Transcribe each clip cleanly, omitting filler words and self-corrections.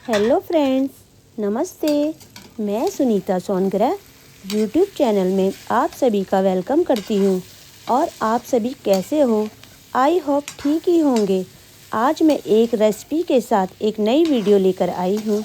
Hello friends, नमस्ते। मैं Sunita Songra YouTube channel में आप सभी का वेलकम करती हूँ। और आप सभी कैसे हो? आई होप ठीक ही होंगे। आज मैं एक रेसिपी के साथ एक नई वीडियो लेकर आई हूँ।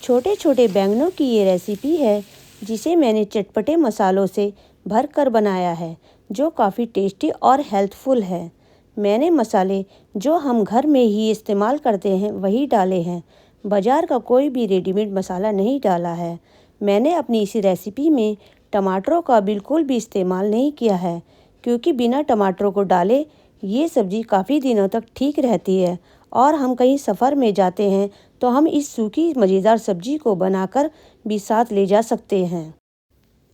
छोटे छोटे बैंगनों की ये रेसिपी है जिसे मैंने चटपटे मसालों से भर कर बनाया है, जो काफ़ी टेस्टी और हेल्थफुल है। मैंने मसाले जो हम घर में ही इस्तेमाल करते हैं वही डाले हैं। बाज़ार का कोई भी रेडीमेड मसाला नहीं डाला है। मैंने अपनी इसी रेसिपी में टमाटरों का बिल्कुल भी इस्तेमाल नहीं किया है, क्योंकि बिना टमाटरों को डाले ये सब्ज़ी काफ़ी दिनों तक ठीक रहती है। और हम कहीं सफ़र में जाते हैं तो हम इस सूखी मज़ेदार सब्ज़ी को बनाकर भी साथ ले जा सकते हैं।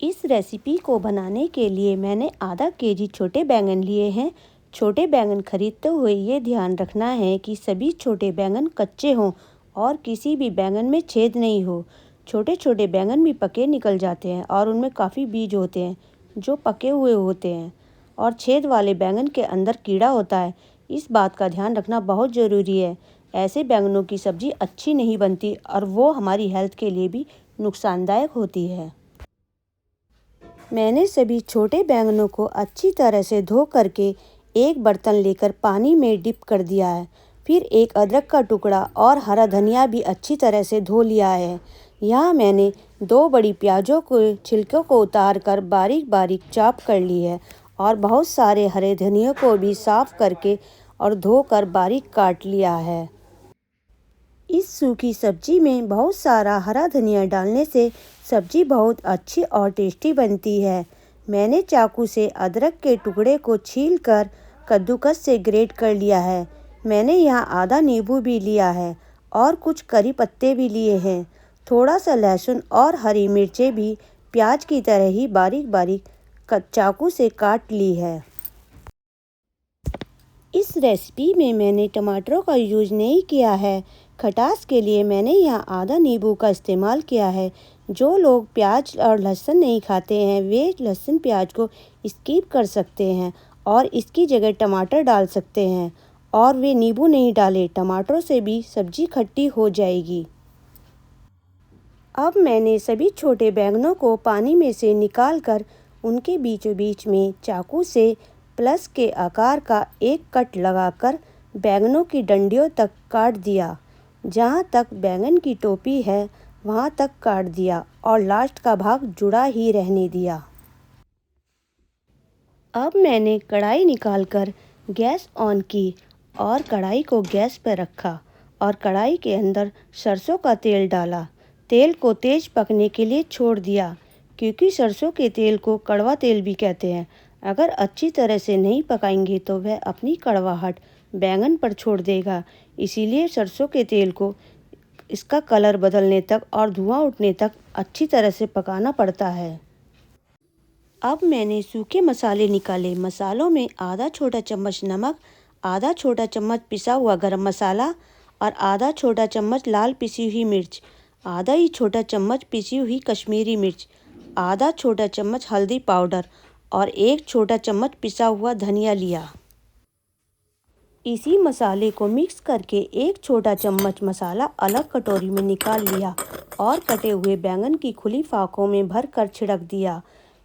इस रेसिपी को बनाने के लिए मैंने आधा केजी छोटे बैंगन लिए हैं। छोटे बैंगन खरीदते हुए ये ध्यान रखना है कि सभी छोटे बैंगन कच्चे हों और किसी भी बैंगन में छेद नहीं हो। छोटे छोटे बैंगन भी पके निकल जाते हैं और उनमें काफ़ी बीज होते हैं जो पके हुए होते हैं, और छेद वाले बैंगन के अंदर कीड़ा होता है। इस बात का ध्यान रखना बहुत ज़रूरी है। ऐसे बैंगनों की सब्ज़ी अच्छी नहीं बनती और वो हमारी हेल्थ के लिए भी नुकसानदायक होती है। मैंने सभी छोटे बैंगनों को अच्छी तरह से धो करके एक बर्तन लेकर पानी में डिप कर दिया है। फिर एक अदरक का टुकड़ा और हरा धनिया भी अच्छी तरह से धो लिया है। यहाँ मैंने 2 बड़ी प्याजों को छिलकों को उतार कर बारीक बारीक चॉप कर ली है, और बहुत सारे हरे धनिया को भी साफ़ करके और धोकर बारीक काट लिया है। इस सूखी सब्जी में बहुत सारा हरा धनिया डालने से सब्जी बहुत अच्छी और टेस्टी बनती है। मैंने चाकू से अदरक के टुकड़े को छीलकर कद्दूकस से ग्रेट कर लिया है। मैंने यहाँ आधा नींबू भी लिया है और कुछ करी पत्ते भी लिए हैं। थोड़ा सा लहसुन और हरी मिर्चें भी प्याज की तरह ही बारीक बारीक चाकू से काट ली है। इस रेसिपी में मैंने टमाटरों का यूज़ नहीं किया है। खटास के लिए मैंने यहाँ आधा नींबू का इस्तेमाल किया है। जो लोग प्याज और लहसुन नहीं खाते हैं वे लहसुन प्याज को स्किप कर सकते हैं और इसकी जगह टमाटर डाल सकते हैं, और वे नींबू नहीं डालें। टमाटरों से भी सब्जी खट्टी हो जाएगी। अब मैंने सभी छोटे बैंगनों को पानी में से निकाल कर उनके बीचों बीच में चाकू से प्लस के आकार का एक कट लगाकर बैंगनों की डंडियों तक काट दिया। जहाँ तक बैंगन की टोपी है वहाँ तक काट दिया और लास्ट का भाग जुड़ा ही रहने दिया। अब मैंने कढ़ाई निकालकर गैस ऑन की और कढ़ाई को गैस पर रखा और कढ़ाई के अंदर सरसों का तेल डाला। तेल को तेज पकने के लिए छोड़ दिया, क्योंकि सरसों के तेल को कड़वा तेल भी कहते हैं। अगर अच्छी तरह से नहीं पकाएंगे तो वह अपनी कड़वाहट बैंगन पर छोड़ देगा। इसीलिए सरसों के तेल को इसका कलर बदलने तक और धुआं उठने तक अच्छी तरह से पकाना पड़ता है। अब मैंने सूखे मसाले निकाले। मसालों में आधा छोटा चम्मच नमक, आधा छोटा चम्मच पिसा हुआ गरम मसाला और आधा छोटा चम्मच लाल पिसी हुई मिर्च, आधा ही छोटा चम्मच पिसी हुई कश्मीरी मिर्च, आधा छोटा चम्मच हल्दी पाउडर और 1 छोटा चम्मच पिसा हुआ धनिया लिया। इसी मसाले को मिक्स करके 1 छोटा चम्मच मसाला अलग कटोरी में निकाल लिया और कटे हुए बैंगन की खुली फाकों में भर कर छिड़क दिया।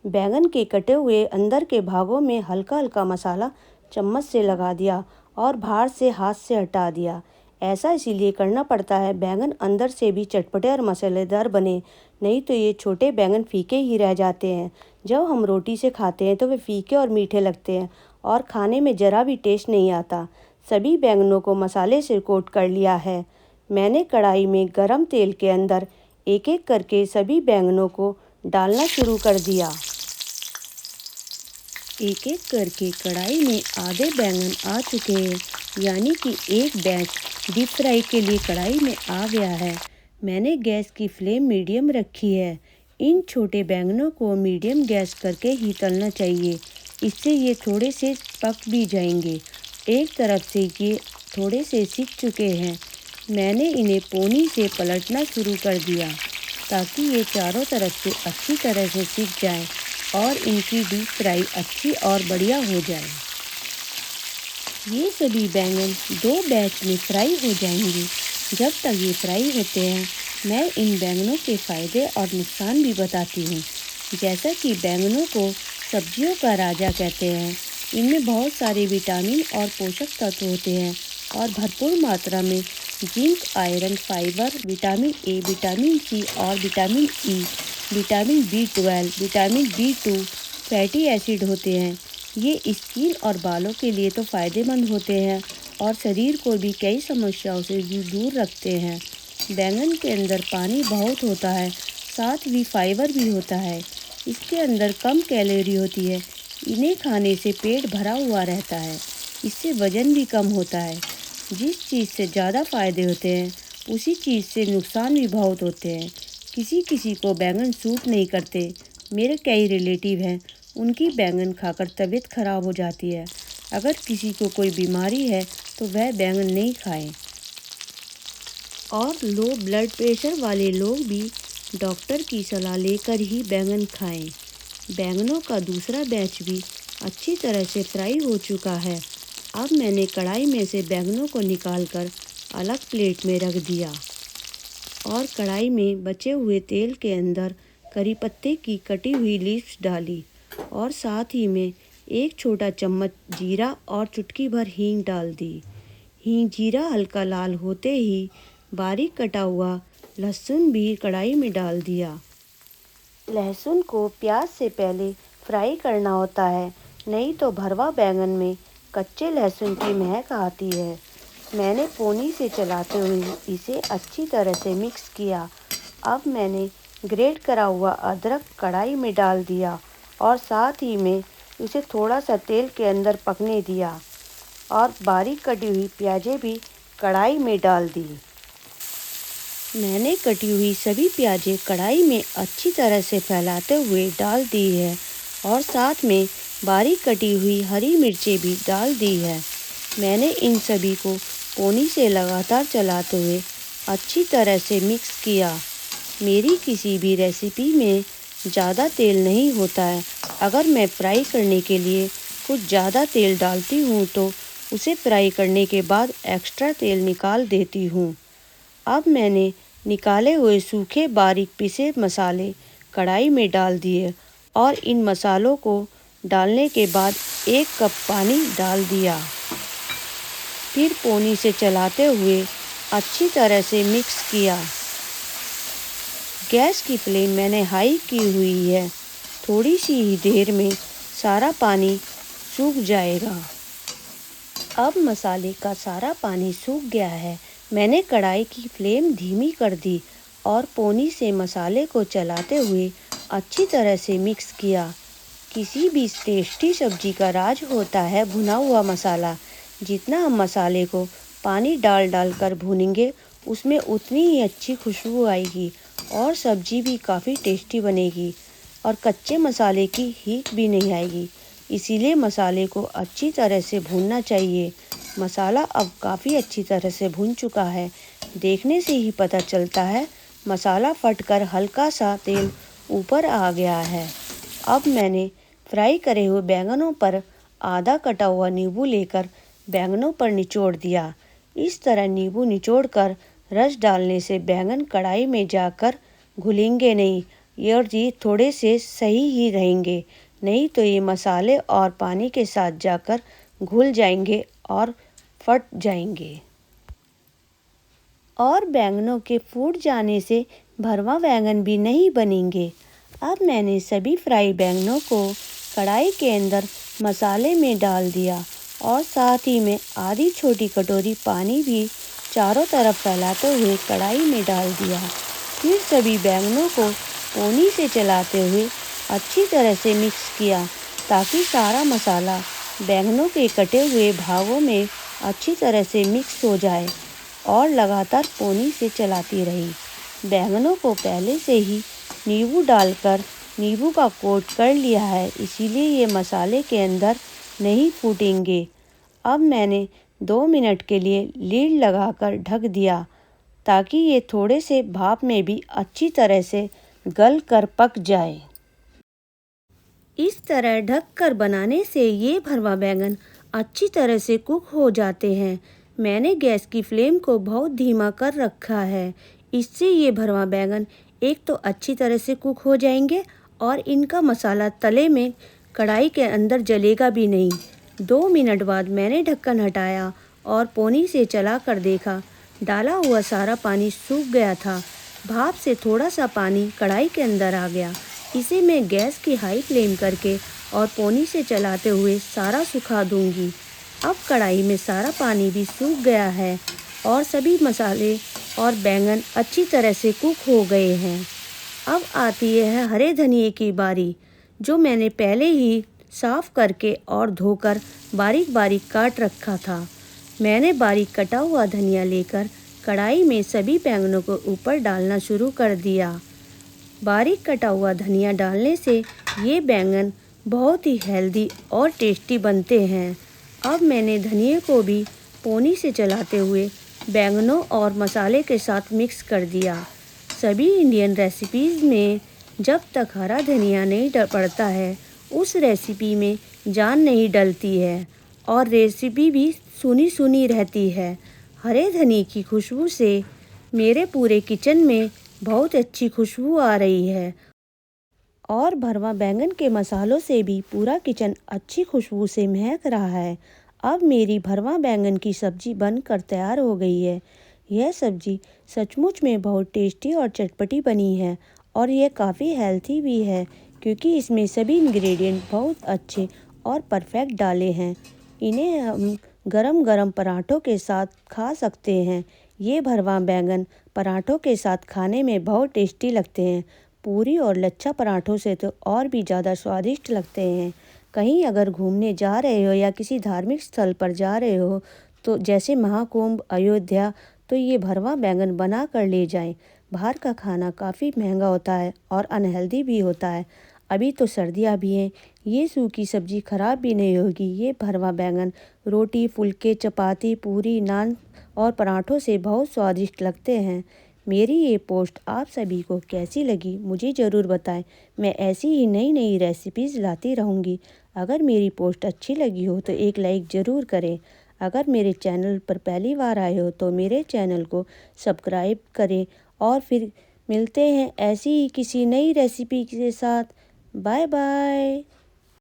बैंगन के कटे हुए अंदर के भागों में हल्का हल्का मसाला चम्मच से लगा दिया और बाहर से हाथ से हटा दिया। ऐसा इसीलिए करना पड़ता है बैंगन अंदर से भी चटपटे और मसालेदार बने, नहीं तो ये छोटे बैंगन फीके ही रह जाते हैं। जब हम रोटी से खाते हैं तो वे फीके और मीठे लगते हैं और खाने में ज़रा भी टेस्ट नहीं आता। सभी बैंगनों को मसाले से कोट कर लिया है। मैंने कढ़ाई में गरम तेल के अंदर एक एक करके सभी बैंगनों को डालना शुरू कर दिया। एक एक करके कढ़ाई में आधे बैंगन आ चुके हैं, यानी कि एक बैच डीप फ्राई के लिए कढ़ाई में आ गया है। मैंने गैस की फ्लेम मीडियम रखी है। इन छोटे बैंगनों को मीडियम गैस करके ही तलना चाहिए, इससे ये थोड़े से पक भी जाएंगे। एक तरफ से ये थोड़े से सिक चुके हैं। मैंने इन्हें पोनी से पलटना शुरू कर दिया ताकि ये चारों तरफ से अच्छी तरह से सिक जाए और इनकी डीप फ्राई अच्छी और बढ़िया हो जाए। ये सभी बैंगन 2 बैच में फ्राई हो जाएंगे। जब तक ये फ्राई होते हैं मैं इन बैंगनों के फ़ायदे और नुकसान भी बताती हूँ। जैसा कि बैंगनों को सब्जियों का राजा कहते हैं, इनमें बहुत सारे विटामिन और पोषक तत्व होते हैं और भरपूर मात्रा में zinc, iron, fibre, vitamin A, vitamin C और vitamin E, vitamin B12, vitamin B2, fatty acid होते हैं। ये स्किन और बालों के लिए तो फ़ायदेमंद होते हैं और शरीर को भी कई समस्याओं से भी दूर रखते हैं। बैंगन के अंदर पानी बहुत होता है, साथ ही फाइबर भी होता है। इसके अंदर कम कैलोरी होती है। इन्हें खाने से पेट भरा हुआ रहता है। इससे वज़न भी कम होता है। जिस चीज़ से ज़्यादा फ़ायदे होते हैं उसी चीज़ से नुकसान भी बहुत होते हैं। किसी किसी को बैंगन सूट नहीं करते। मेरे कई रिलेटिव हैं, उनकी बैंगन खाकर तबीयत खराब हो जाती है। अगर किसी को कोई बीमारी है तो वह बैंगन नहीं खाएं। और लो ब्लड प्रेशर वाले लोग भी डॉक्टर की सलाह लेकर ही बैंगन खाएं। बैंगनों का दूसरा बैच भी अच्छी तरह से फ्राई हो चुका है। अब मैंने कढ़ाई में से बैंगनों को निकालकर अलग प्लेट में रख दिया और कढ़ाई में बचे हुए तेल के अंदर करी पत्ते की कटी हुई लीव्स डाली और साथ ही में 1 छोटा चम्मच जीरा और चुटकी भर हींग डाल दी। हींग जीरा हल्का लाल होते ही बारीक कटा हुआ लहसुन भी कढ़ाई में डाल दिया। लहसुन को प्याज से पहले फ्राई करना होता है, नहीं तो भरवा बैंगन में कच्चे लहसुन की महक आती है। मैंने पोनी से चलाते हुए इसे अच्छी तरह से मिक्स किया। अब मैंने ग्रेट करा हुआ अदरक कढ़ाई में डाल दिया और साथ ही में इसे थोड़ा सा तेल के अंदर पकने दिया और बारीक कटी हुई प्याज़ें भी कढ़ाई में डाल दी। मैंने कटी हुई सभी प्याज़ें कढ़ाई में अच्छी तरह से फैलाते हुए डाल दी है और साथ में बारीक कटी हुई हरी मिर्चें भी डाल दी है। मैंने इन सभी को पोनी से लगातार चलाते हुए अच्छी तरह से मिक्स किया। मेरी किसी भी रेसिपी में ज़्यादा तेल नहीं होता है। अगर मैं फ्राई करने के लिए कुछ ज़्यादा तेल डालती हूँ तो उसे फ्राई करने के बाद एक्स्ट्रा तेल निकाल देती हूँ। अब मैंने निकाले हुए सूखे बारीक पिसे मसाले कढ़ाई में डाल दिए और इन मसालों को डालने के बाद 1 कप पानी डाल दिया। फिर पोनी से चलाते हुए अच्छी तरह से मिक्स किया। गैस की फ्लेम मैंने हाई की हुई है। थोड़ी सी ही देर में सारा पानी सूख जाएगा। अब मसाले का सारा पानी सूख गया है। मैंने कढ़ाई की फ्लेम धीमी कर दी और पोनी से मसाले को चलाते हुए अच्छी तरह से मिक्स किया। किसी भी टेस्टी सब्जी का राज होता है भुना हुआ मसाला। जितना हम मसाले को पानी डाल डाल कर भूनेंगे उसमें उतनी ही अच्छी खुशबू आएगी और सब्जी भी काफ़ी टेस्टी बनेगी और कच्चे मसाले की हीक भी नहीं आएगी। इसीलिए मसाले को अच्छी तरह से भूनना चाहिए। मसाला अब काफ़ी अच्छी तरह से भून चुका है। देखने से ही पता चलता है मसाला फटकर हल्का सा तेल ऊपर आ गया है। अब मैंने फ्राई करे हुए बैंगनों पर आधा कटा हुआ नींबू लेकर बैंगनों पर निचोड़ दिया। इस तरह नींबू निचोड़कर रस डालने से बैंगन कढ़ाई में जाकर घुलेंगे नहीं और ये थोड़े से सही ही रहेंगे, नहीं तो ये मसाले और पानी के साथ जाकर घुल जाएंगे और फट जाएंगे और बैंगनों के फूट जाने से भरवा बैंगन भी नहीं बनेंगे। अब मैंने सभी फ्राई बैंगनों को कढ़ाई के अंदर मसाले में डाल दिया और साथ ही में आधी छोटी कटोरी पानी भी चारों तरफ फैलाते हुए कढ़ाई में डाल दिया। फिर सभी बैंगनों को पोनी से चलाते हुए अच्छी तरह से मिक्स किया ताकि सारा मसाला बैंगनों के कटे हुए भागों में अच्छी तरह से मिक्स हो जाए और लगातार पोनी से चलाती रही। बैंगनों को पहले से ही नींबू डालकर नींबू का कोट कर लिया है, इसीलिए ये मसाले के अंदर नहीं फूटेंगे। अब मैंने 2 मिनट के लिए लीड लगाकर ढक दिया ताकि ये थोड़े से भाप में भी अच्छी तरह से गल कर पक जाए। इस तरह ढक कर बनाने से ये भरवा बैंगन अच्छी तरह से कुक हो जाते हैं। मैंने गैस की फ्लेम को बहुत धीमा कर रखा है। इससे ये भरवा बैंगन एक तो अच्छी तरह से कुक हो जाएंगे और इनका मसाला तले में कढ़ाई के अंदर जलेगा भी नहीं। 2 मिनट बाद मैंने ढक्कन हटाया और पोनी से चला कर देखा। डाला हुआ सारा पानी सूख गया था। भाप से थोड़ा सा पानी कढ़ाई के अंदर आ गया। इसे मैं गैस की हाई फ्लेम करके और पोनी से चलाते हुए सारा सुखा दूंगी। अब कढ़ाई में सारा पानी भी सूख गया है और सभी मसाले और बैंगन अच्छी तरह से कुक हो गए हैं। अब आती है हरे धनिए की बारी, जो मैंने पहले ही साफ़ करके और धोकर बारीक बारीक काट रखा था। मैंने बारीक कटा हुआ धनिया लेकर कढ़ाई में सभी बैंगनों को ऊपर डालना शुरू कर दिया। बारीक कटा हुआ धनिया डालने से ये बैंगन बहुत ही हेल्दी और टेस्टी बनते हैं। अब मैंने धनिए को भी पोनी से चलाते हुए बैंगनों और मसाले के साथ मिक्स कर दिया। सभी इंडियन रेसिपीज़ में जब तक हरा धनिया नहीं पड़ता है, उस रेसिपी में जान नहीं डलती है और रेसिपी भी सुनी सुनी रहती है। हरे धनिए की खुशबू से मेरे पूरे किचन में बहुत अच्छी खुशबू आ रही है और भरवा बैंगन के मसालों से भी पूरा किचन अच्छी खुशबू से महक रहा है। अब मेरी भरवा बैंगन की सब्ज़ी बनकर तैयार हो गई है। यह सब्ज़ी सचमुच में बहुत टेस्टी और चटपटी बनी है और यह काफ़ी हेल्थी भी है, क्योंकि इसमें सभी इंग्रेडिएंट बहुत अच्छे और परफेक्ट डाले हैं। इन्हें हम गरम गरम पराठों के साथ खा सकते हैं। ये भरवा बैंगन पराठों के साथ खाने में बहुत टेस्टी लगते हैं। पूरी और लच्छा पराठों से तो और भी ज़्यादा स्वादिष्ट लगते हैं। कहीं अगर घूमने जा रहे हो या किसी धार्मिक स्थल पर जा रहे हो, तो जैसे महाकुंभ, अयोध्या, तो ये भरवा बैंगन बना कर ले जाएं। बाहर का खाना काफ़ी महंगा होता है और अनहेल्दी भी होता है। अभी तो सर्दियाँ भी हैं, ये सूखी सब्ज़ी ख़राब भी नहीं होगी। ये भरवा बैंगन रोटी, फुलके, चपाती, पूरी, नान और पराठों से बहुत स्वादिष्ट लगते हैं। मेरी ये पोस्ट आप सभी को कैसी लगी मुझे ज़रूर बताएं। मैं ऐसी ही नई नई रेसिपीज़ लाती रहूँगी। अगर मेरी पोस्ट अच्छी लगी हो तो एक लाइक ज़रूर करें। अगर मेरे चैनल पर पहली बार आए हो तो मेरे चैनल को सब्सक्राइब करें और फिर मिलते हैं ऐसी ही किसी नई रेसिपी के साथ। Bye bye.